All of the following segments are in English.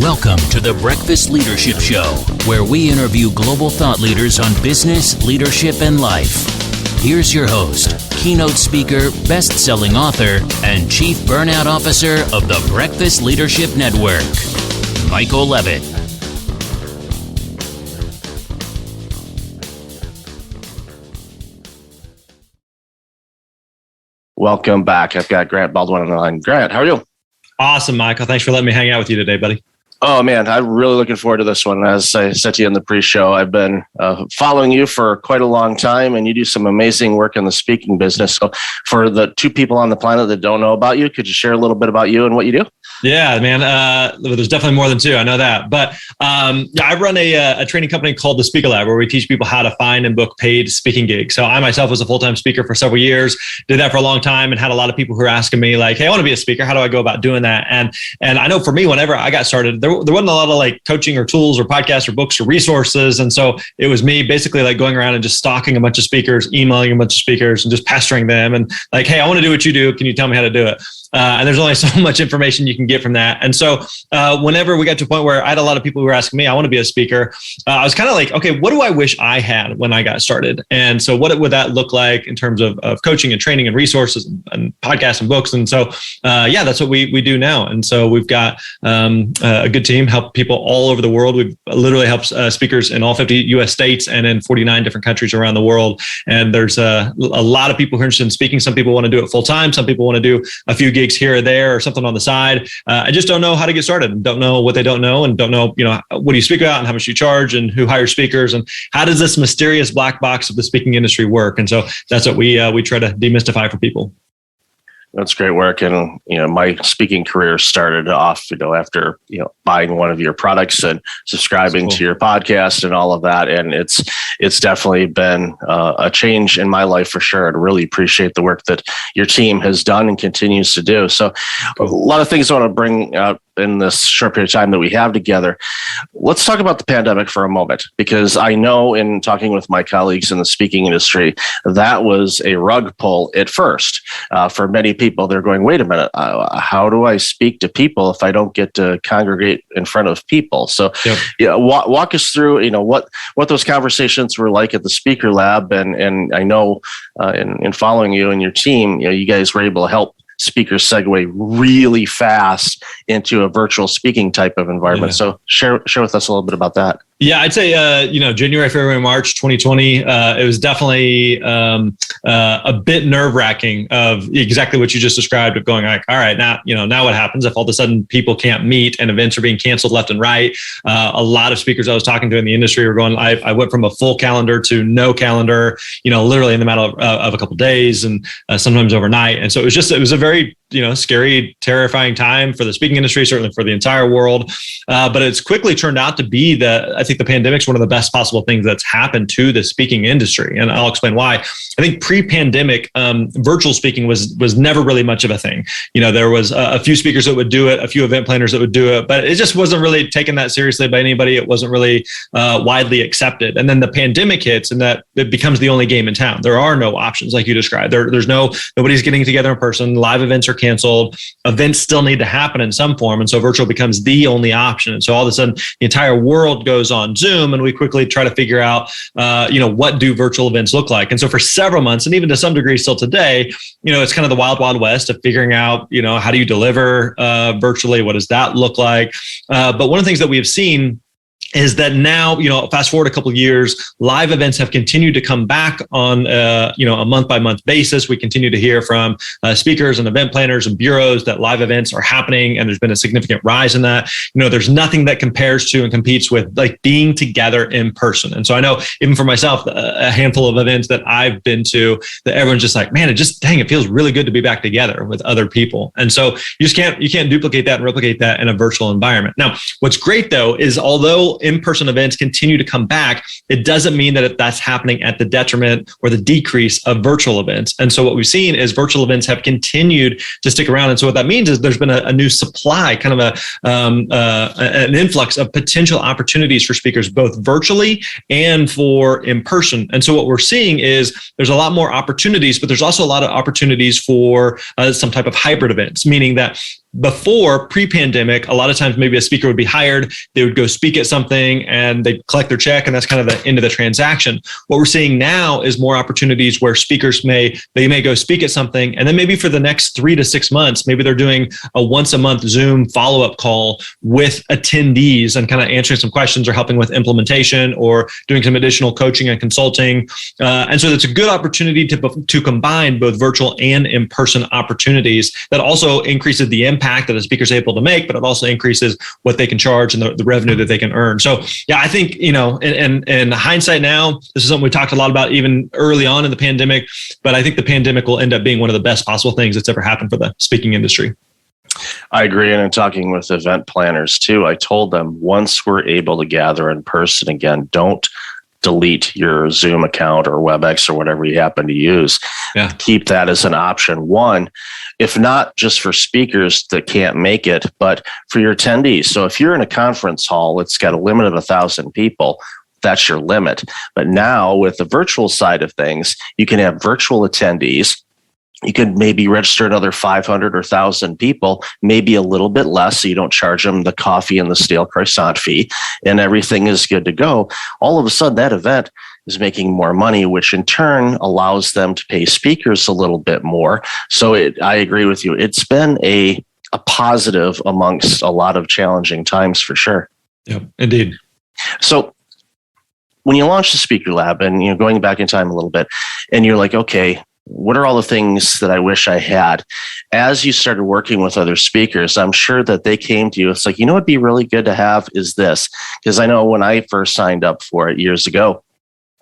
Welcome to the Breakfast Leadership Show, where we interview global thought leaders on business, leadership, and life. Here's your host, keynote speaker, best-selling author, and chief burnout officer of the Breakfast Leadership Network, Michael Levitt. Welcome back. I've got Grant Baldwin on the line. Grant, how are you? Awesome, Michael. Thanks for letting me hang out with you today, buddy. Oh, man, I'm really looking forward to this one. As I said to you in the pre-show, I've been following you for quite a long time, and you do some amazing work in the speaking business. So for the two people on the planet that don't know about you, could you share a little bit about you and what you do? Yeah, man. There's definitely more than two. I know that. But I run a training company called the Speaker Lab, where we teach people how to find and book paid speaking gigs. So I myself was a full-time speaker for several years, did that for a long time, and had a lot of people who were asking me like, hey, I want to be a speaker. How do I go about doing that? And I know for me, whenever I got started, there wasn't a lot of like coaching or tools or podcasts or books or resources. And so it was me basically like going around and just stalking a bunch of speakers, emailing a bunch of speakers and just pestering them and like, hey, I want to do what you do. Can you tell me how to do it? And there's only so much information you can get from that. And so whenever we got to a point where I had a lot of people who were asking me, I want to be a speaker, I was kind of like, okay, what do I wish I had when I got started? And so what would that look like in terms of coaching and training and resources and podcasts and books? And so, that's what we do now. And so we've got a good team, help people all over the world. We've literally helped speakers in all 50 US states and in 49 different countries around the world. And there's a lot of people who are interested in speaking. Some people want to do it full time. Some people want to do a few gigs here or there or something on the side. I just don't know how to get started and don't know what they don't know and don't know, what do you speak about and how much you charge and who hires speakers and how does this mysterious black box of the speaking industry work? And so that's what we try to demystify for people. That's great work. And, my speaking career started off, after, buying one of your products and subscribing to your podcast and all of that. And it's definitely been a change in my life for sure. I really appreciate the work that your team has done and continues to do. So a lot of things I want to bring out in this short period of time that we have together. Let's talk about the pandemic for a moment, because I know in talking with my colleagues in the speaking industry, that was a rug pull at first. For many people, they're going, wait a minute, how do I speak to people if I don't get to congregate in front of people? So walk us through, what those conversations were like at the Speaker Lab. And I know in following you and your team, you guys were able to help speakers segue really fast into a virtual speaking type of environment. So share with us a little bit about that. Yeah, I'd say, January, February, March 2020, it was definitely a bit nerve-wracking of exactly what you just described, of going like, all right, now what happens if all of a sudden people can't meet and events are being canceled left and right? A lot of speakers I was talking to in the industry were going, I went from a full calendar to no calendar, literally in the matter of a couple of days and sometimes overnight. And so it was a very, scary, terrifying time for the speaking industry, certainly for the entire world. But it's quickly turned out to be I think the pandemic's one of the best possible things that's happened to the speaking industry. And I'll explain why. I think pre-pandemic, virtual speaking was never really much of a thing. There was a few speakers that would do it, a few event planners that would do it, but it just wasn't really taken that seriously by anybody. It wasn't really widely accepted. And then the pandemic hits and that it becomes the only game in town. There are no options like you described. Nobody's getting together in person. Live events are canceled. Events still need to happen in some form. And so virtual becomes the only option. And so all of a sudden the entire world goes on Zoom and we quickly try to figure out, what do virtual events look like? And so for several months and even to some degree still today, it's kind of the wild, wild west of figuring out, how do you deliver virtually? What does that look like? But one of the things that we have seen is that now, fast forward a couple of years, live events have continued to come back on, a month-by-month basis. We continue to hear from speakers and event planners and bureaus that live events are happening, and there's been a significant rise in that. There's nothing that compares to and competes with like being together in person. And so I know even for myself, a handful of events that I've been to, that everyone's just like, man, it feels really good to be back together with other people. And so you can't duplicate that and replicate that in a virtual environment. Now, what's great though is although in-person events continue to come back, it doesn't mean that that's happening at the detriment or the decrease of virtual events. And so what we've seen is virtual events have continued to stick around. And so what that means is there's been a new supply, kind of an influx of potential opportunities for speakers, both virtually and for in person. And so what we're seeing is there's a lot more opportunities, but there's also a lot of opportunities for some type of hybrid events, meaning that before, pre-pandemic, a lot of times maybe a speaker would be hired, they would go speak at something and they'd collect their check, and that's kind of the end of the transaction. What we're seeing now is more opportunities where speakers may go speak at something, and then maybe for the next 3 to 6 months, maybe they're doing a once a month Zoom follow-up call with attendees and kind of answering some questions or helping with implementation or doing some additional coaching and consulting. And so it's a good opportunity to combine both virtual and in-person opportunities that also increases the impact that a speaker is able to make, but it also increases what they can charge and the revenue that they can earn. So yeah, I think, in hindsight now, this is something we talked a lot about even early on in the pandemic, but I think the pandemic will end up being one of the best possible things that's ever happened for the speaking industry. I agree. And in talking with event planners too, I told them once we're able to gather in person again, don't delete your Zoom account or WebEx or whatever you happen to use. Yeah. Keep that as an option. One, if not just for speakers that can't make it, but for your attendees. So if you're in a conference hall, it's got a limit of 1,000 people. That's your limit. But now with the virtual side of things, you can have virtual attendees. You could maybe register another 500 or 1,000 people, maybe a little bit less, so you don't charge them the coffee and the stale croissant fee, and everything is good to go. All of a sudden, that event is making more money, which in turn allows them to pay speakers a little bit more. So I agree with you. It's been a positive amongst a lot of challenging times for sure. Yeah, indeed. So when you launch the Speaker Lab and going back in time a little bit, and you're like, okay, what are all the things that I wish I had? As you started working with other speakers, I'm sure that they came to you. It's like, what'd be really good to have is this. Because I know when I first signed up for it years ago,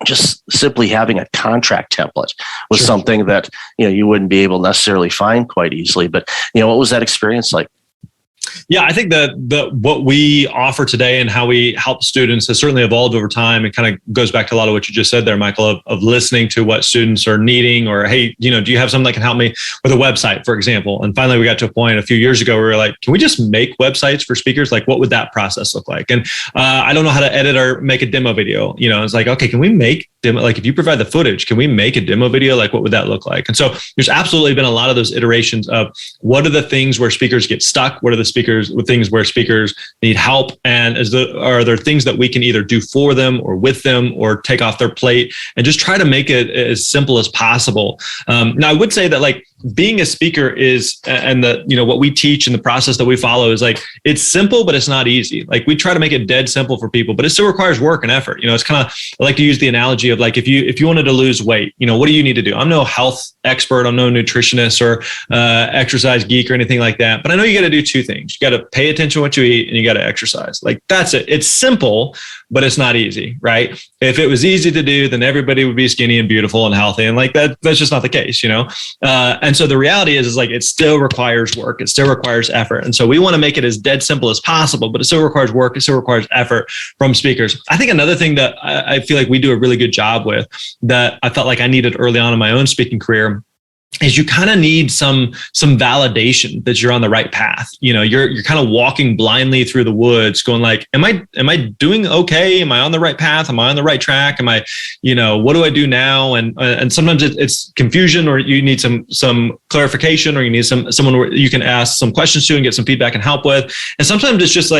just simply having a contract template was something that, you wouldn't be able to necessarily find quite easily. But, what was that experience like? Yeah, I think that what we offer today and how we help students has certainly evolved over time. It kind of goes back to a lot of what you just said there, Michael, of listening to what students are needing, or, hey, do you have something that can help me with a website, for example? And finally, we got to a point a few years ago where we were like, can we just make websites for speakers? Like, what would that process look like? And I don't know how to edit or make a demo video. It's like, okay, can we make demo? Like, if you provide the footage, can we make a demo video? Like, what would that look like? And so there's absolutely been a lot of those iterations of what are the things where speakers get stuck? What are the things where speakers need help? And are there things that we can either do for them or with them or take off their plate and just try to make it as simple as possible? Now, I would say that being a speaker is, and what we teach and the process that we follow is it's simple, but it's not easy. We try to make it dead simple for people, but it still requires work and effort. It's kind of, I like to use the analogy of if you wanted to lose weight, what do you need to do? I'm no health expert. I'm no nutritionist or exercise geek or anything like that. But I know you got to do two things. You got to pay attention to what you eat and you got to exercise. That's it. It's simple, but it's not easy, right? If it was easy to do, then everybody would be skinny and beautiful and healthy. And that's just not the case, And so the reality is it still requires work. It still requires effort. And so we want to make it as dead simple as possible, but it still requires work. It still requires effort from speakers. I think another thing that I feel like we do a really good job with that I felt like I needed early on in my own speaking career is you kind of need some validation that you're on the right path. You're kind of walking blindly through the woods going am I doing okay? Am I on the right path? Am I on the right track? Am I, what do I do now? And sometimes it's confusion, or you need some clarification, or you need someone where you can ask some questions to and get some feedback and help with. And sometimes it's just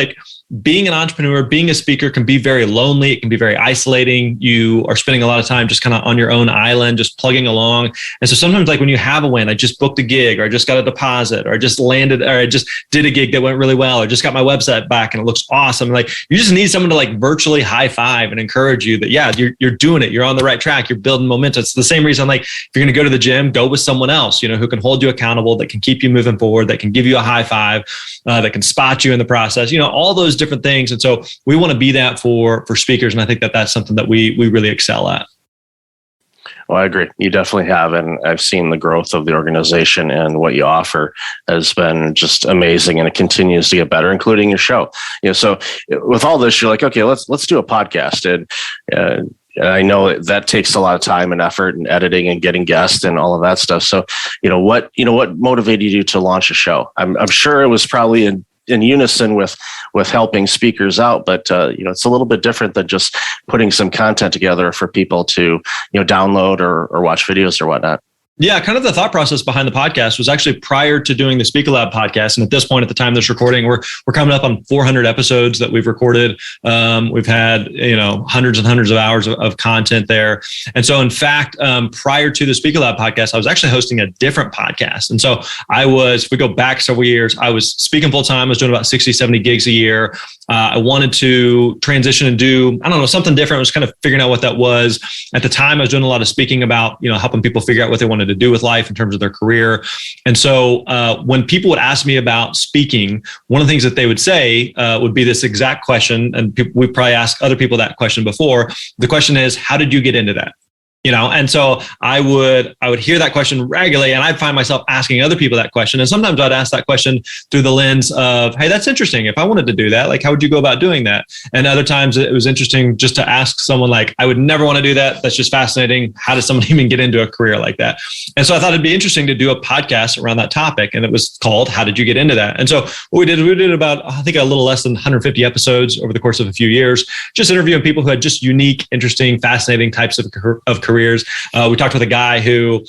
being an entrepreneur, being a speaker can be very lonely. It can be very isolating. You are spending a lot of time just kind of on your own island, just plugging along. And so sometimes when you have a win, I just booked a gig, or I just got a deposit, or I just landed, or I just did a gig that went really well, or just got my website back and it looks awesome. You just need someone to virtually high five and encourage you that, yeah, you're doing it. You're on the right track. You're building momentum. It's the same reason, if you're going to go to the gym, go with someone else, who can hold you accountable, that can keep you moving forward, that can give you a high five, that can spot you in the process, all those different things. And so we want to be that for speakers. And I think that that's something that we really excel at. Well, I agree. You definitely have. And I've seen the growth of the organization, and what you offer has been just amazing. And it continues to get better, including your show. So with all this, you're like, okay, let's do a podcast. And I know that takes a lot of time and effort and editing and getting guests and all of that stuff. So, what motivated you to launch a show? I'm sure it was probably in unison with helping speakers out, but it's a little bit different than just putting some content together for people to download or watch videos or whatnot. Yeah, kind of the thought process behind the podcast was actually prior to doing the Speaker Lab podcast. And at this point, at the time of this recording, we're coming up on 400 episodes that we've recorded. We've had, hundreds and hundreds of hours of content there. And so in fact, prior to the Speaker Lab podcast, I was actually hosting a different podcast. And so if we go back several years, I was speaking full time. I was doing about 60, 70 gigs a year. I wanted to transition and do, something different. I was kind of figuring out what that was. At the time, I was doing a lot of speaking about, helping people figure out what they wanted to do with life in terms of their career. And so when people would ask me about speaking, one of the things that they would say would be this exact question. And we probably asked other people that question before. The question is, how did you get into that? And so I would hear that question regularly, and I'd find myself asking other people that question. And sometimes I'd ask that question through the lens of, hey, that's interesting. If I wanted to do that, like, how would you go about doing that? And other times it was interesting just to ask someone like, I would never want to do that. That's just fascinating. How does someone even get into a career like that? And so I thought it'd be interesting to do a podcast around that topic. And it was called, How Did You Get Into That? And so what we did about, I think, a little less than 150 episodes over the course of a few years, just interviewing people who had just unique, interesting, fascinating types of careers. We talked with a guy who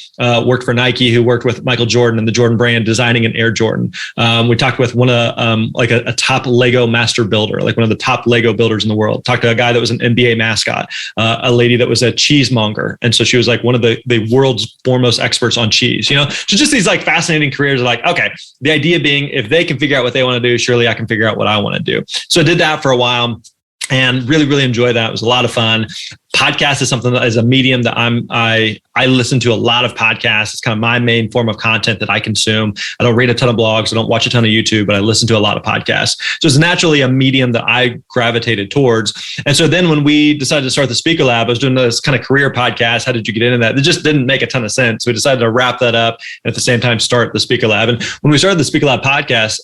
worked for Nike, who worked with Michael Jordan and the Jordan brand, designing an Air Jordan. We talked with one of a top Lego master builder, like one of the top Lego builders in the world. Talked to a guy that was an NBA mascot, a lady that was a cheesemonger, and so she was like one of the world's foremost experts on cheese. So just these like fascinating careers. Like, okay, the idea being, if they can figure out what they want to do, surely I can figure out what I want to do. So I did that for a while. And really, really enjoyed that. It was a lot of fun. Podcast is something that is a medium that I listen to a lot of podcasts. It's kind of my main form of content that I consume. I don't read a ton of blogs. I don't watch a ton of YouTube, but I listen to a lot of podcasts. So it's naturally a medium that I gravitated towards. And so then when we decided to start the Speaker Lab, I was doing this kind of career podcast. How did you get into that? It just didn't make a ton of sense. We decided to wrap that up and at the same time start the Speaker Lab. And when we started the Speaker Lab podcast,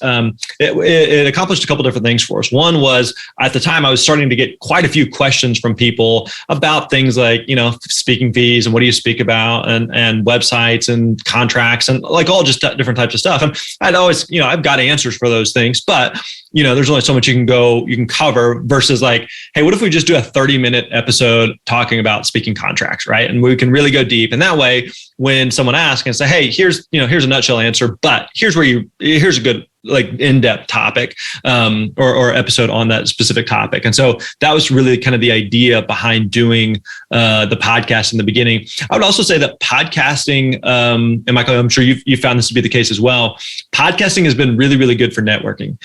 it accomplished a couple different things for us. One was, at the time, I was starting to get quite a few questions from people about things like, speaking fees and what do you speak about, and websites and contracts and like all just different types of stuff. And I'd always, I've got answers for those things, but there's only so much you can cover versus like, hey, what if we just do a 30-minute episode talking about speaking contracts, right? And we can really go deep. And that way, when someone asks and say, hey, here's a nutshell answer, but here's a good like in-depth topic or episode on that specific topic. And so that was really kind of the idea behind doing the podcast in the beginning. I would also say that podcasting, and Michael, I'm sure you found this to be the case as well. Podcasting has been really, really good for networking,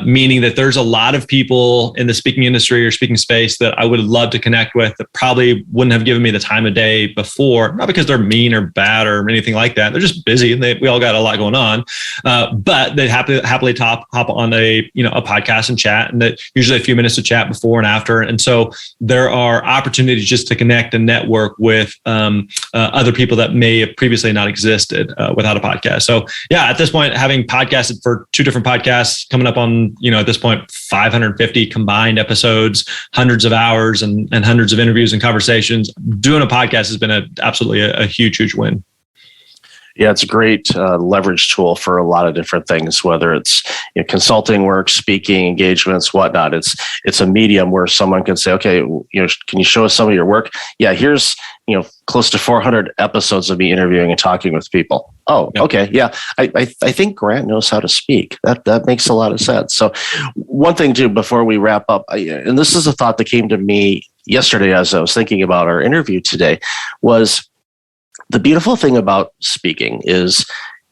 meaning that there's a lot of people in the speaking industry or speaking space that I would love to connect with that probably wouldn't have given me the time of day before, not because they're mean or bad or anything like that. They're just busy and we all got a lot going on, but they happily hop on a podcast and chat, and that usually a few minutes to chat before and after. And so there are opportunities just to connect and network with other people that may have previously not existed without a podcast. So yeah, at this point, having podcasted for 2 different podcasts, coming up on, at this point, 550 combined episodes, hundreds of hours and hundreds of interviews and conversations, doing a podcast has been absolutely a huge, huge win. Yeah, it's a great leverage tool for a lot of different things, whether it's consulting work, speaking, engagements, whatnot. It's a medium where someone can say, okay, can you show us some of your work? Yeah, here's close to 400 episodes of me interviewing and talking with people. Oh, okay, yeah. I think Grant knows how to speak. That makes a lot of sense. So one thing too, before we wrap up, and this is a thought that came to me yesterday as I was thinking about our interview today, was the beautiful thing about speaking is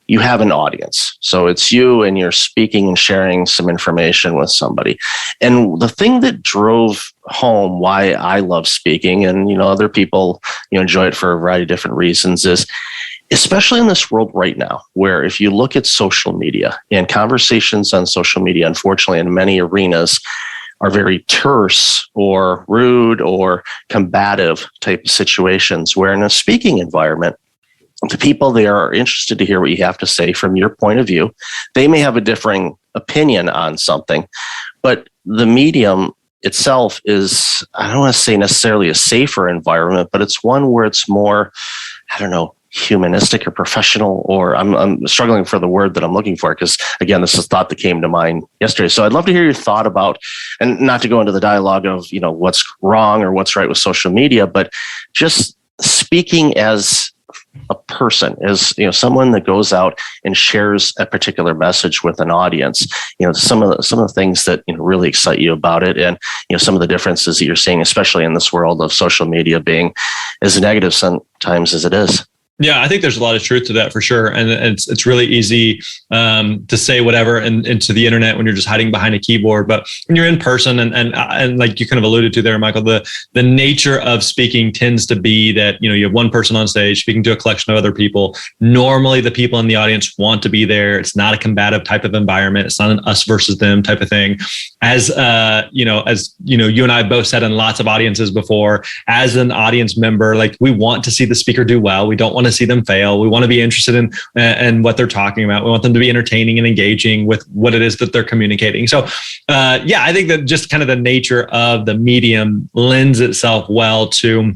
you have an audience. So it's you and you're speaking and sharing some information with somebody. And the thing that drove home why I love speaking, and other people enjoy it for a variety of different reasons, is especially in this world right now, where if you look at social media and conversations on social media, unfortunately, in many arenas, are very terse or rude or combative type of situations, where in a speaking environment, the people there are interested to hear what you have to say from your point of view. They may have a differing opinion on something, but the medium itself is, I don't want to say necessarily a safer environment, but it's one where it's more, humanistic or professional, or I'm struggling for the word that I'm looking for, because again, this is a thought that came to mind yesterday. So I'd love to hear your thought about, and not to go into the dialogue of, what's wrong or what's right with social media, but just speaking as a person, as someone that goes out and shares a particular message with an audience. Some of the things that really excite you about it, and some of the differences that you're seeing, especially in this world of social media being as negative sometimes as it is. Yeah, I think there's a lot of truth to that for sure. And it's really easy to say whatever into the internet when you're just hiding behind a keyboard. But when you're in person and like you kind of alluded to there, Michael, the nature of speaking tends to be that, you have one person on stage speaking to a collection of other people. Normally the people in the audience want to be there. It's not a combative type of environment. It's not an us versus them type of thing. As you and I both said in lots of audiences before, as an audience member, like we want to see the speaker do well. We don't want to see them fail. We want to be interested in what they're talking about. We want them to be entertaining and engaging with what it is that they're communicating. So, I think that just kind of the nature of the medium lends itself well to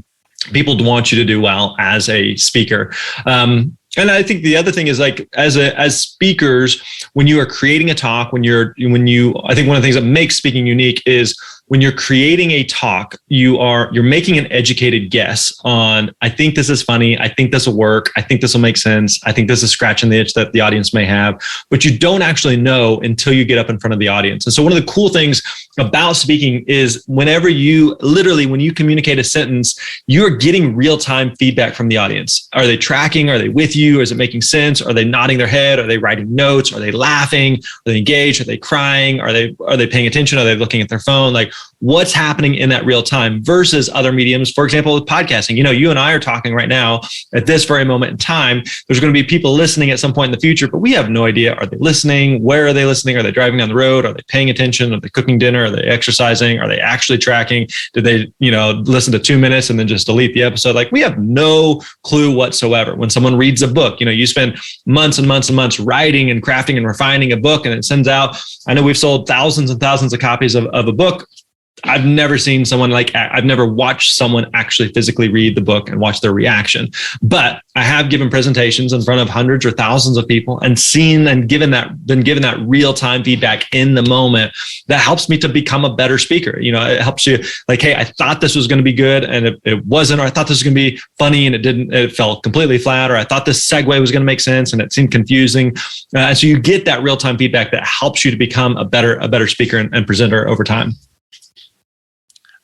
people want you to do well as a speaker. And I think the other thing is, like, as speakers, when you are creating a talk, I think one of the things that makes speaking unique is when you're creating a talk, you're making an educated guess on, I think this is funny. I think this will work. I think this will make sense. I think this is scratching the itch that the audience may have, but you don't actually know until you get up in front of the audience. And so one of the cool things about speaking is when you communicate a sentence, you're getting real-time feedback from the audience. Are they tracking? Are they with you? Is it making sense? Are they nodding their head? Are they writing notes? Are they laughing? Are they engaged? Are they crying? Are they paying attention? Are they looking at their phone? Like, what's happening in that real time versus other mediums? For example, with podcasting, you and I are talking right now at this very moment in time. There's going to be people listening at some point in the future, but we have no idea. Are they listening? Where are they listening? Are they driving down the road? Are they paying attention? Are they cooking dinner? Are they exercising? Are they actually tracking? Did they, listen to 2 minutes and then just delete the episode? Like, we have no clue whatsoever. When someone reads a book, you spend months and months and months writing and crafting and refining a book, and it sends out. I know we've sold thousands and thousands of copies of a book. I've never seen I've never watched someone actually physically read the book and watch their reaction, but I have given presentations in front of hundreds or thousands of people and been given that real-time feedback in the moment that helps me to become a better speaker. It helps you, like, hey, I thought this was going to be good and it wasn't, or I thought this was going to be funny and it felt completely flat, or I thought this segue was going to make sense and it seemed confusing. And so you get that real-time feedback that helps you to become a better speaker and presenter over time.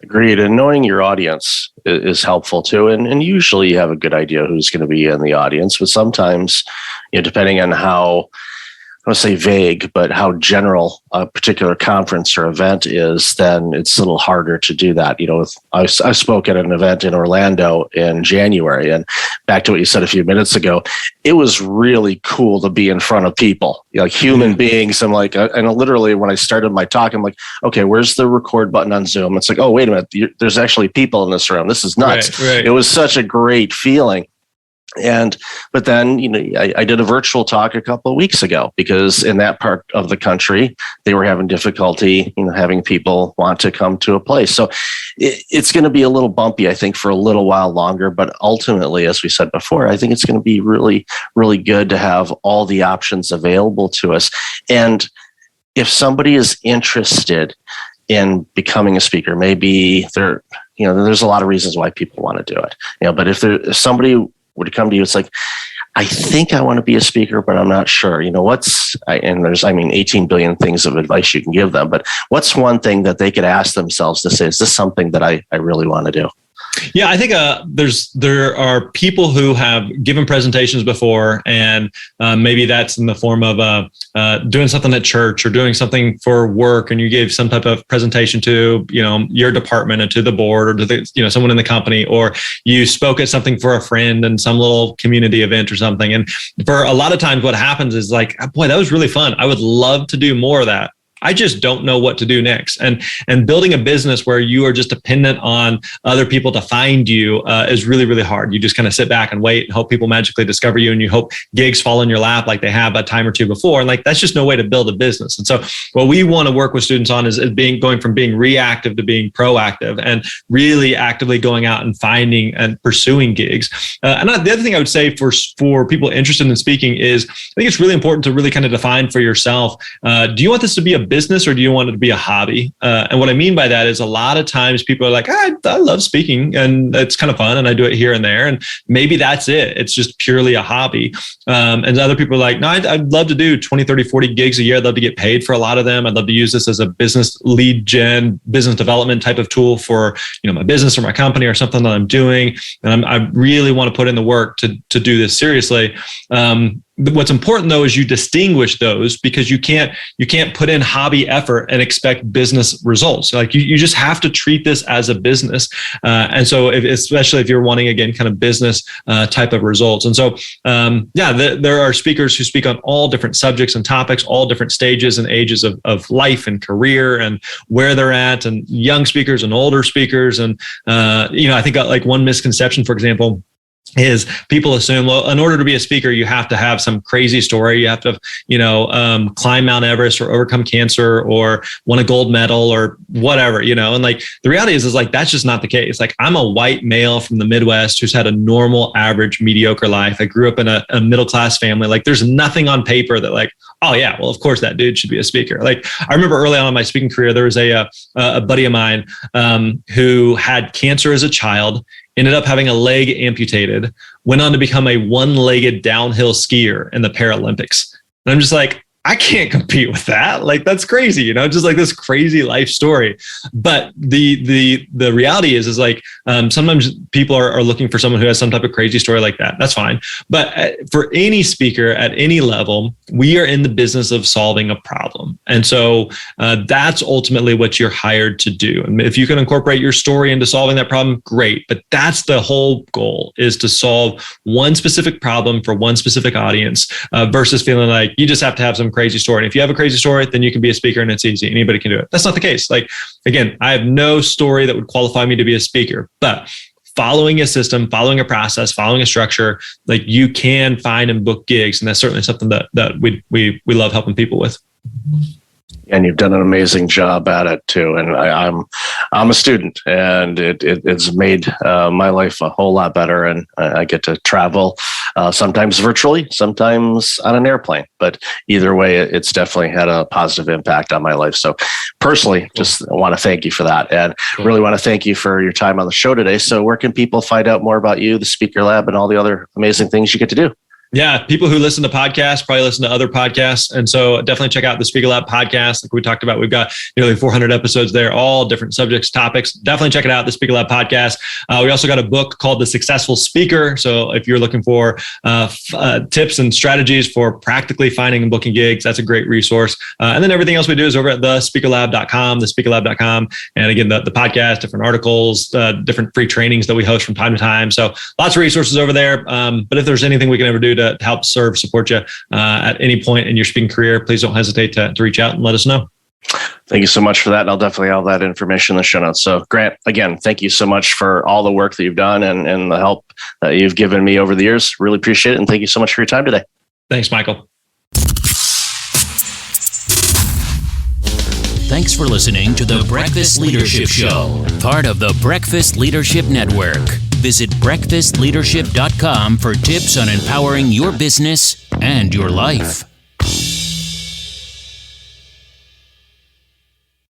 Agreed. And knowing your audience is helpful too. And usually you have a good idea who's going to be in the audience, but sometimes, depending on how, I don't want to say vague, but how general a particular conference or event is, then it's a little harder to do that. I spoke at an event in Orlando in January, and back to what you said a few minutes ago, it was really cool to be in front of people, like human beings. I'm like, and literally when I started my talk, I'm like, okay, where's the record button on Zoom? It's like, oh, wait a minute, there's actually people in this room. This is nuts. Right. It was such a great feeling. But then, I did a virtual talk a couple of weeks ago because in that part of the country, they were having difficulty, having people want to come to a place. So it's going to be a little bumpy, I think, for a little while longer. But ultimately, as we said before, I think it's going to be really, really good to have all the options available to us. And if somebody is interested in becoming a speaker, maybe there's a lot of reasons why people want to do it. But if somebody were to come to you, it's like, I think I want to be a speaker, but I'm not sure. And there's 18 billion things of advice you can give them, but what's one thing that they could ask themselves to say, is this something that I really want to do? Yeah, I think there are people who have given presentations before, and maybe that's in the form of doing something at church or doing something for work, and you gave some type of presentation to your department and to the board or to someone in the company, or you spoke at something for a friend in some little community event or something. And for a lot of times, what happens is like, boy, that was really fun. I would love to do more of that. I just don't know what to do next. And building a business where you are just dependent on other people to find you is really, really hard. You just kind of sit back and wait and hope people magically discover you, and you hope gigs fall in your lap like they have a time or two before. And like, that's just no way to build a business. And so what we want to work with students on is going from being reactive to being proactive, and really actively going out and finding and pursuing gigs. And the other thing I would say for people interested in speaking is, I think it's really important to really kind of define for yourself, do you want this to be a business or do you want it to be a hobby? And what I mean by that is a lot of times people are like, I love speaking and it's kind of fun and I do it here and there. And maybe that's it. It's just purely a hobby. And other people are like, no, I'd love to do 20, 30, 40 gigs a year. I'd love to get paid for a lot of them. I'd love to use this as a business lead gen, business development type of tool for, my business or my company or something that I'm doing. And I really want to put in the work to do this seriously. What's important though is you distinguish those, because you can't put in hobby effort and expect business results. Like you just have to treat this as a business. And so especially if you're wanting, again, kind of business type of results. And so, there are speakers who speak on all different subjects and topics, all different stages and ages of life and career and where they're at, and young speakers and older speakers. And, I think like one misconception, for example, is people assume, well, in order to be a speaker, you have to have some crazy story. You have to, climb Mount Everest or overcome cancer or win a gold medal or whatever, and like the reality is like, that's just not the case. Like I'm a white male from the Midwest who's had a normal, average, mediocre life. I grew up in a middle-class family. Like there's nothing on paper that like, oh yeah, well, of course that dude should be a speaker. Like I remember early on in my speaking career, there was a buddy of mine who had cancer as a child, ended up having a leg amputated, went on to become a one-legged downhill skier in the Paralympics. And I'm just like, I can't compete with that. Like, that's crazy, just like this crazy life story. But the reality is like, sometimes people are looking for someone who has some type of crazy story like that. That's fine. But for any speaker at any level, we are in the business of solving a problem. And so that's ultimately what you're hired to do. And if you can incorporate your story into solving that problem, great. But that's the whole goal, is to solve one specific problem for one specific audience versus feeling like you just have to have some crazy story. And if you have a crazy story, then you can be a speaker and it's easy. Anybody can do it. That's not the case. Like, again, I have no story that would qualify me to be a speaker, but following a system, following a process, following a structure, like you can find and book gigs. And that's certainly something that we love helping people with. And you've done an amazing job at it too. And I'm a student, and it's made my life a whole lot better. And I get to travel sometimes virtually, sometimes on an airplane. But either way, it's definitely had a positive impact on my life. So personally, just want to thank you for that, and really want to thank you for your time on the show today. So where can people find out more about you, the Speaker Lab, and all the other amazing things you get to do? Yeah, people who listen to podcasts probably listen to other podcasts. And so definitely check out the Speaker Lab podcast. Like we talked about, we've got nearly 400 episodes there, all different subjects, topics. Definitely check it out, the Speaker Lab podcast. We also got a book called The Successful Speaker. So if you're looking for tips and strategies for practically finding and booking gigs, that's a great resource. And then everything else we do is over at thespeakerlab.com, thespeakerlab.com. And again, the podcast, different articles, different free trainings that we host from time to time. So lots of resources over there. But if there's anything we can ever do to help support you at any point in your speaking career, please don't hesitate to reach out and let us know. Thank you so much for that. And I'll definitely have that information in the show notes. So Grant, again, thank you so much for all the work that you've done and the help that you've given me over the years. Really appreciate it. And thank you so much for your time today. Thanks, Michael. Thanks for listening to the Breakfast Leadership Show, part of the Breakfast Leadership Network. Visit breakfastleadership.com for tips on empowering your business and your life.